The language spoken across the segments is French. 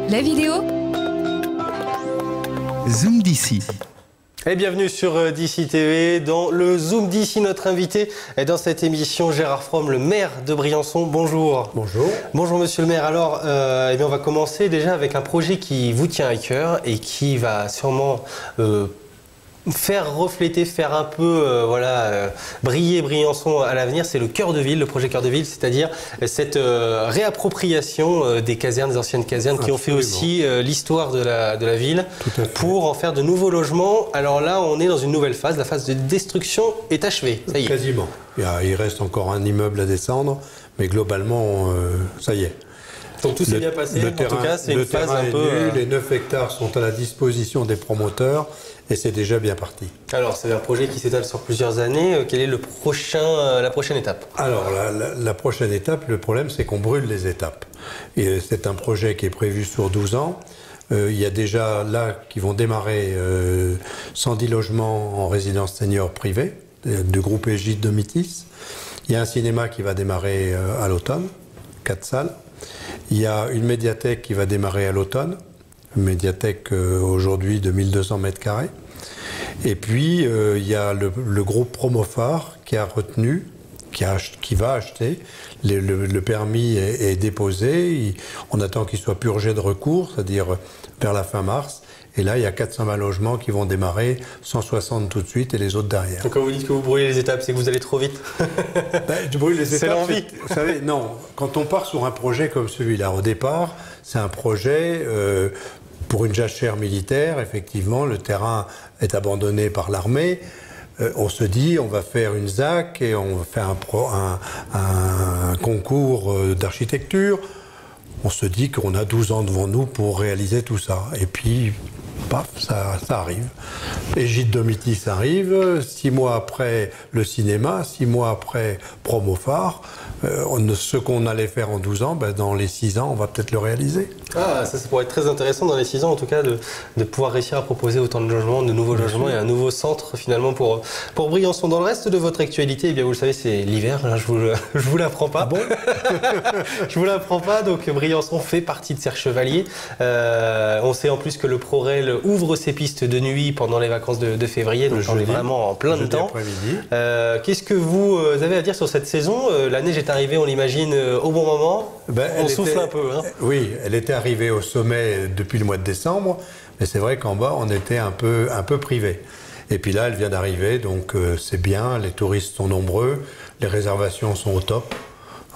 La vidéo Zoom d'ici. Et bienvenue sur d'ici TV, dans le Zoom d'ici. Notre invité est dans cette émission, Gérard Fromm, le maire de Briançon. Bonjour. Bonjour. Bonjour monsieur le maire. Alors, on va commencer déjà avec un projet qui vous tient à cœur et qui va sûrement faire refléter, faire un peu briller Briançon à l'avenir. C'est le cœur de ville, le projet cœur de ville, c'est-à-dire cette réappropriation des casernes, des anciennes casernes. Absolument. Qui ont fait aussi l'histoire de la ville pour en faire de nouveaux logements. Alors là, on est dans une nouvelle phase. La phase de destruction est achevée. Ça y est. Quasiment. Il reste encore un immeuble à descendre, mais globalement, ça y est. Donc tout s'est bien passé. En tout cas, c'est une phase un peu. Les 9 hectares sont à la disposition des promoteurs et c'est déjà bien parti. Alors, c'est un projet qui s'étale sur plusieurs années. Quelle est la prochaine étape? Alors, la prochaine étape, le problème, c'est qu'on brûle les étapes. Et c'est un projet qui est prévu sur 12 ans. Il y a déjà là qui vont démarrer 110 logements en résidence senior privée du groupe Égide Domitis. Il y a un cinéma qui va démarrer à l'automne, 4 salles. Il y a une médiathèque qui va démarrer à l'automne, une médiathèque aujourd'hui de 1200 mètres carrés. Et puis il y a le groupe Promophare qui a retenu, qui va acheter. Le permis est déposé, on attend qu'il soit purgé de recours, c'est-à-dire vers la fin mars. Et là, il y a 420 logements qui vont démarrer, 160 tout de suite et les autres derrière. Donc quand vous dites que vous brûlez les étapes, c'est que vous allez trop vite? Je brûle les étapes. C'est l'envie. Vous savez, non. Quand on part sur un projet comme celui-là, au départ, c'est un projet pour une jachère militaire. Effectivement, le terrain est abandonné par l'armée. On se dit, on va faire une ZAC et on va faire un concours d'architecture. On se dit qu'on a 12 ans devant nous pour réaliser tout ça. Et puis, paf, ça arrive. Égide Domitis arrive, 6 mois après le cinéma, 6 mois après Promophare. Ce qu'on allait faire en 12 ans, dans les 6 ans, on va peut-être le réaliser. Ah, ça pourrait être très intéressant dans les 6 ans, en tout cas, de pouvoir réussir à proposer autant de logements, de nouveaux logements et un nouveau centre, finalement, pour Briançon. Dans le reste de votre actualité, eh bien, vous le savez, c'est l'hiver, hein, je vous l'apprends pas. Ah bon? Je vous l'apprends pas, donc Briançon fait partie de Serre-Chevalier. On sait en plus que le ProRail ouvre ses pistes de nuit pendant les vacances de février, donc on est vraiment en plein dedans. Qu'est-ce que vous avez à dire sur cette saison? La neige est arrivée, on l'imagine, au bon moment. On souffle un peu. Hein. Oui, elle était arrivée au sommet depuis le mois de décembre, mais c'est vrai qu'en bas, on était un peu privé. Et puis là, elle vient d'arriver, donc c'est bien, les touristes sont nombreux, les réservations sont au top.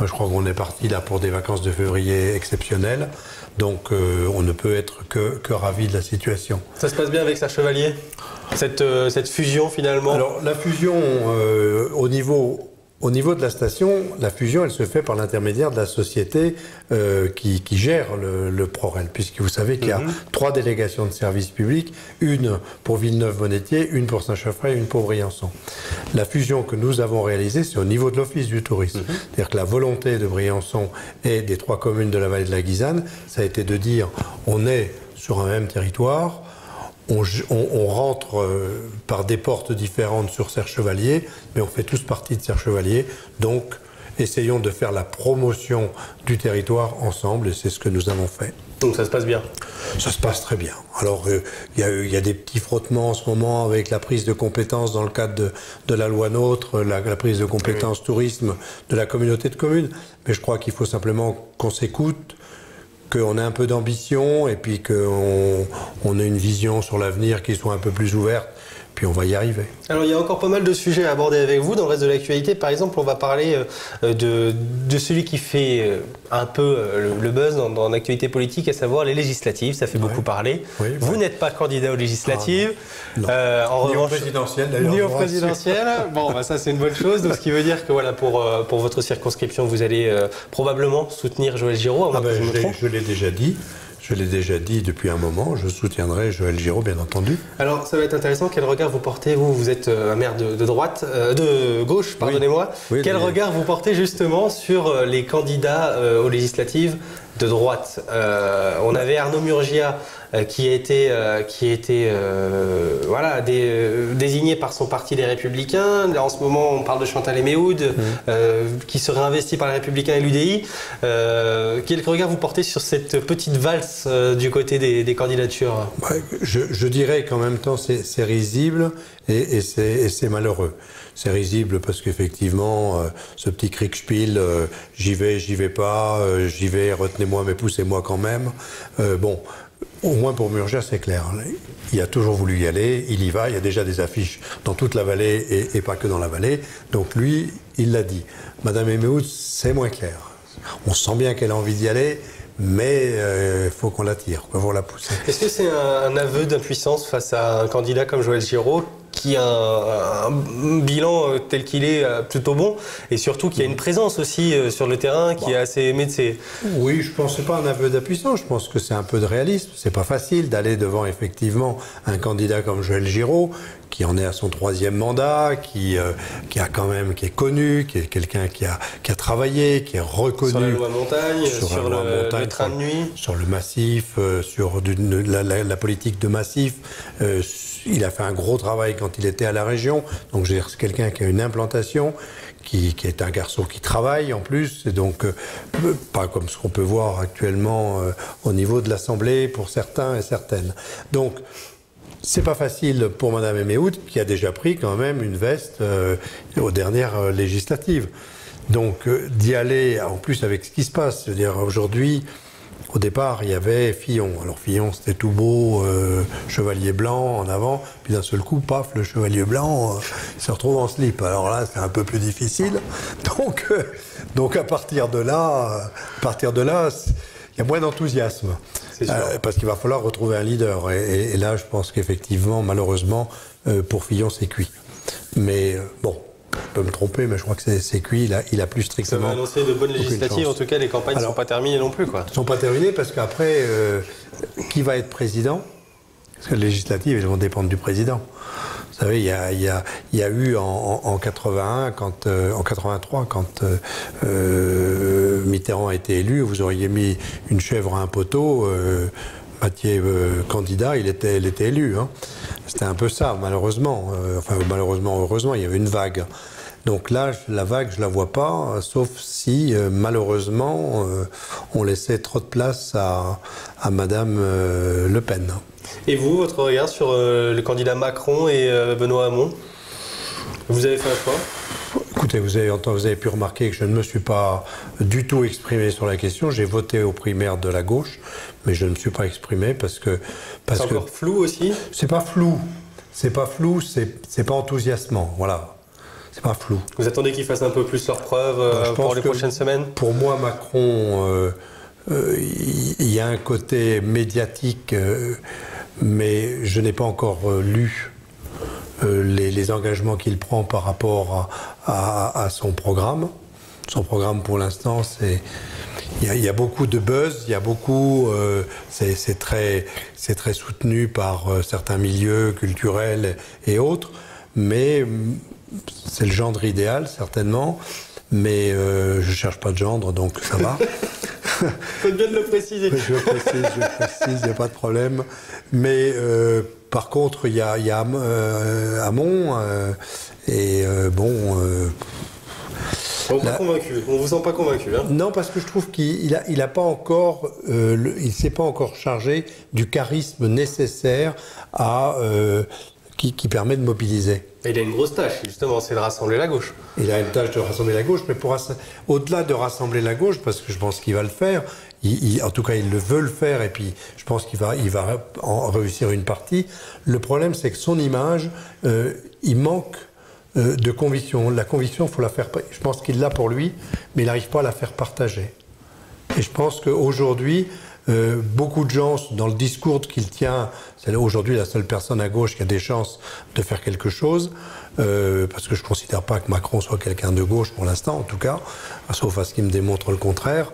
Je crois qu'on est parti là pour des vacances de février exceptionnelles, donc on ne peut être que ravi de la situation. Ça se passe bien avec Serre-Chevalier, cette fusion finalement? Alors la fusion au niveau de la station, la fusion, elle se fait par l'intermédiaire de la société qui gère le ProRail, puisque vous savez qu'il y a 3 délégations de services publics, une pour Villeneuve-Bonnetier, une pour Saint-Chaffray et une pour Briançon. La fusion que nous avons réalisée, c'est au niveau de l'Office du tourisme. C'est-à-dire que la volonté de Briançon et des 3 communes de la vallée de la Guisane, ça a été de dire on est sur un même territoire, on rentre par des portes différentes sur Serre-Chevalier, mais on fait tous partie de Serre-Chevalier, donc essayons de faire la promotion du territoire ensemble, et c'est ce que nous avons fait. Donc ça se passe bien? Ça se passe très bien. Alors il y a des petits frottements en ce moment avec la prise de compétences dans le cadre de la loi NOTRe, la prise de compétences tourisme de la communauté de communes, mais je crois qu'il faut simplement qu'on s'écoute, qu'on ait un peu d'ambition et puis qu'on ait une vision sur l'avenir qui soit un peu plus ouverte, puis on va y arriver. Alors il y a encore pas mal de sujets à aborder avec vous dans le reste de l'actualité. Par exemple, on va parler de celui qui fait un peu le buzz dans l'actualité politique, à savoir les législatives. Ça fait beaucoup parler. Oui, vous n'êtes pas candidat aux législatives. Non. En ni revanche, au présidentiel d'ailleurs. Ni au présidentiel. Bon, ça c'est une bonne chose. Donc, ce qui veut dire que voilà, pour votre circonscription, vous allez probablement soutenir Joël Giraud. Je l'ai déjà dit. Je l'ai déjà dit depuis un moment, je soutiendrai Joël Giraud, bien entendu. Alors, ça va être intéressant. Quel regard vous portez? Vous êtes un maire de gauche, pardonnez-moi. Oui, quel regard vous portez justement sur les candidats aux législatives de droite. On avait Arnaud Murgia qui a été désigné par son parti Les Républicains. Là, en ce moment, on parle de Chantal Eméhoud, qui serait investi par Les Républicains et l'UDI. Quel regard vous portez sur cette petite valse du côté des candidatures? Je dirais qu'en même temps, c'est risible et c'est malheureux. C'est risible parce qu'effectivement, ce petit kriegspiel, j'y vais pas, j'y vais, retenez-moi mais poussez-moi quand même. Au moins pour Murgia, c'est clair. Il a toujours voulu y aller, il y va, il y a déjà des affiches dans toute la vallée et pas que dans la vallée. Donc lui, il l'a dit. Madame Eméhoud, c'est moins clair. On sent bien qu'elle a envie d'y aller, mais il faut qu'on la tire, il faut la pousser. Est-ce que c'est un aveu d'impuissance face à un candidat comme Joël Giraud, qui a un bilan tel qu'il est plutôt bon, et surtout qui a une présence aussi sur le terrain, qui est assez aimé de ses... Oui, je pense que c'est pas un aveu d'impuissance, je pense que c'est un peu de réalisme. C'est pas facile d'aller devant effectivement un candidat comme Joël Giraud, qui en est à son 3e mandat, qui est connu, qui est quelqu'un qui a travaillé, qui est reconnu. Sur la loi montagne, sur le train de nuit. Sur le massif, sur la politique de massif. Il a fait un gros travail quand il était à la région. Donc c'est quelqu'un qui a une implantation, qui est un garçon qui travaille en plus. Et donc pas comme ce qu'on peut voir actuellement au niveau de l'Assemblée pour certains et certaines. Donc c'est pas facile pour Madame Eméhoud, qui a déjà pris quand même une veste aux dernières législatives. Donc d'y aller, en plus avec ce qui se passe, c'est-à-dire aujourd'hui, au départ, il y avait Fillon. Alors Fillon, c'était tout beau, chevalier blanc en avant, puis d'un seul coup, paf, le chevalier blanc il se retrouve en slip. Alors là, c'est un peu plus difficile. Donc à partir de là, il y a moins d'enthousiasme. Parce qu'il va falloir retrouver un leader. Et là, je pense qu'effectivement, malheureusement, pour Fillon, c'est cuit. Mais bon, je peux me tromper, mais je crois que c'est cuit. Il a plus strictement. Ça va annoncer de bonnes législatives. En tout cas, les campagnes ne sont pas terminées non plus, quoi. Ne sont pas terminées parce qu'après, qui va être président? Parce que les législatives, elles vont dépendre du président. Vous savez, il y a eu en 81, en 83, quand Mitterrand a été élu, vous auriez mis une chèvre à un poteau, Mathieu candidat, il était élu. Hein. C'était un peu ça, malheureusement. Malheureusement, heureusement, il y avait une vague. Donc là, la vague, je la vois pas, sauf si, malheureusement, on laissait trop de place à Madame Le Pen. Et vous, votre regard sur le candidat Macron et Benoît Hamon? Vous avez fait un choix? Écoutez, vous avez pu remarquer que je ne me suis pas du tout exprimé sur la question. J'ai voté aux primaires de la gauche, mais je ne me suis pas exprimé parce que... C'est encore flou aussi? C'est pas flou. C'est pas flou, c'est pas enthousiasmant. Voilà. C'est pas flou. Vous attendez qu'ils fassent un peu plus leurs preuves pour les prochaines semaines? Pour moi, Macron, il y a un côté médiatique, mais je n'ai pas encore lu les engagements qu'il prend par rapport à son programme. Son programme, pour l'instant, il y a beaucoup de buzz, il y a beaucoup, c'est très soutenu par certains milieux culturels et autres, mais c'est le gendre idéal, certainement, mais je ne cherche pas de gendre, donc ça va. Faut bien de le préciser. Je précise, il n'y a pas de problème. Mais par contre, il y a Hamon, On ne vous sent pas convaincu, hein? Non, parce que je trouve qu'il a pas encore, il s'est pas encore chargé du charisme nécessaire qui permet de mobiliser. Il a une grosse tâche, justement, c'est de rassembler la gauche. Il a une tâche de rassembler la gauche, mais au-delà de rassembler la gauche, parce que je pense qu'il va le faire, en tout cas il le veut le faire, et puis je pense qu'il va en réussir une partie. Le problème, c'est que son image, il manque de conviction. La conviction, il faut la faire. Je pense qu'il l'a pour lui, mais il n'arrive pas à la faire partager. Et je pense qu'aujourd'hui, beaucoup de gens, dans le discours qu'il tient, c'est aujourd'hui la seule personne à gauche qui a des chances de faire quelque chose, parce que je ne considère pas que Macron soit quelqu'un de gauche pour l'instant, en tout cas, sauf à ce qu'il me démontre le contraire.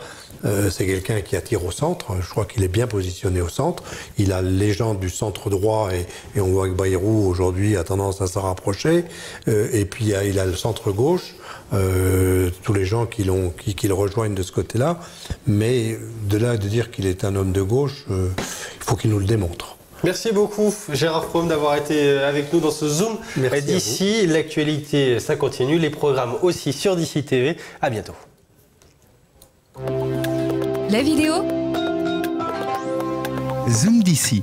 C'est quelqu'un qui attire au centre. Je crois qu'il est bien positionné au centre. Il a les gens du centre droit et on voit que Bayrou aujourd'hui a tendance à s'en rapprocher. Et puis il a le centre gauche. Tous les gens qui le rejoignent de ce côté-là. Mais de là de dire qu'il est un homme de gauche, il faut qu'il nous le démontre. Merci beaucoup Gérard Fromm d'avoir été avec nous dans ce Zoom d'ici. L'actualité, ça continue. Les programmes aussi sur d'ici TV. À bientôt. La vidéo Zoom d'ici.